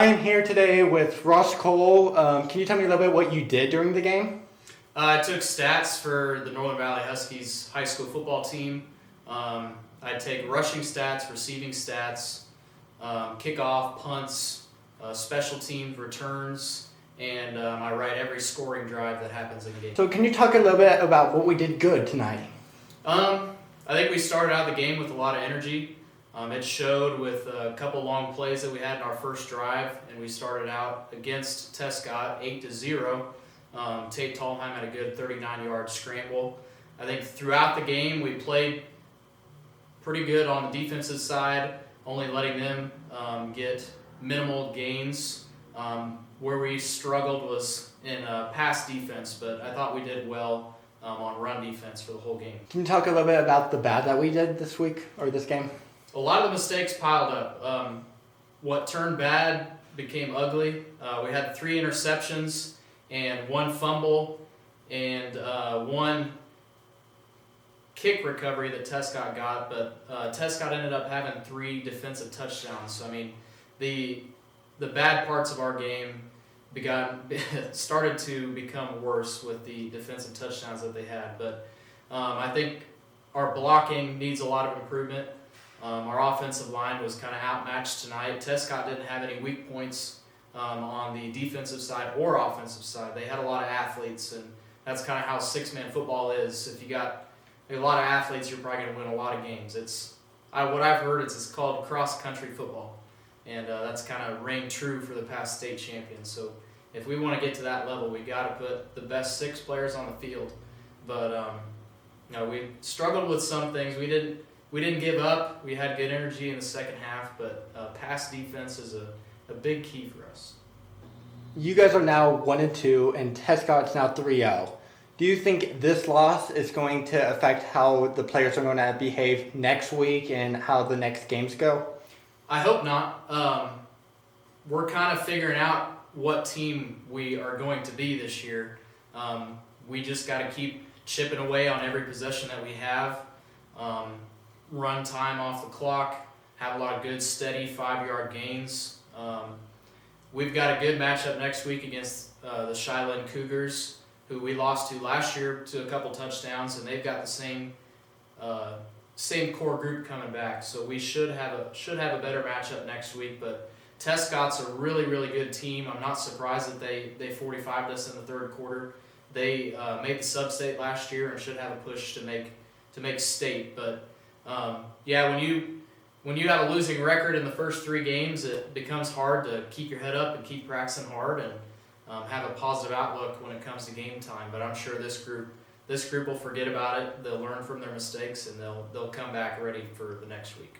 am here today with Ross Cole. Can you tell me a little bit what you did during the game? I took stats for the Northern Valley Huskies high school football team. I take rushing stats, receiving stats, kickoff, punts, special teams, returns, and I write every scoring drive that happens in the game. So can you talk a little bit about what we did good tonight? I think we started out the game with a lot of energy. It showed with a couple long plays that we had in our first drive, and we started out against Tescott 8-0. Tate Tallheim had a good 39-yard scramble. I think throughout the game we played pretty good on the defensive side, only letting them get minimal gains. Where we struggled was in pass defense, but I thought we did well on run defense for the whole game. Can you talk a little bit about the bad that we did this week or this game? A lot of the mistakes piled up. What turned bad became ugly. We had 3 interceptions and 1 fumble and 1 kick recovery that Tescott got, but Tescott ended up having 3 defensive touchdowns. So I mean, the bad parts of our game started to become worse with the defensive touchdowns that they had. But I think our blocking needs a lot of improvement. Our offensive line was kind of outmatched tonight. Tescott didn't have any weak points on the defensive side or offensive side. They had a lot of athletes, and that's kind of how 6-man football is. If you got a lot of athletes, you're probably going to win a lot of games. What I've heard it's called cross-country football, and that's kind of reigned true for the past state champions. So if we want to get to that level, we got to put the best 6 players on the field. But we struggled with some things. We didn't give up. We had good energy in the second half, but pass defense is a big key for us. You guys are now 1-2, and Tescott's now 3-0. Do you think this loss is going to affect how the players are going to behave next week and how the next games go? I hope not. We're kind of figuring out what team we are going to be this year. We just got to keep chipping away on every possession that we have. Run time off the clock, have a lot of good, steady 5-yard gains. We've got a good matchup next week against the Shiloh Cougars, who we lost to last year to a couple touchdowns, and they've got the same core group coming back. So we should have a better matchup next week. But Tescott's a really, really good team. I'm not surprised that they 45'd us in the third quarter. They made the sub-state last year and should have a push to make state. But when you have a losing record in the first 3 games, it becomes hard to keep your head up and keep practicing hard and have a positive outlook when it comes to game time. But I'm sure this group will forget about it. They'll learn from their mistakes, and they'll come back ready for the next week.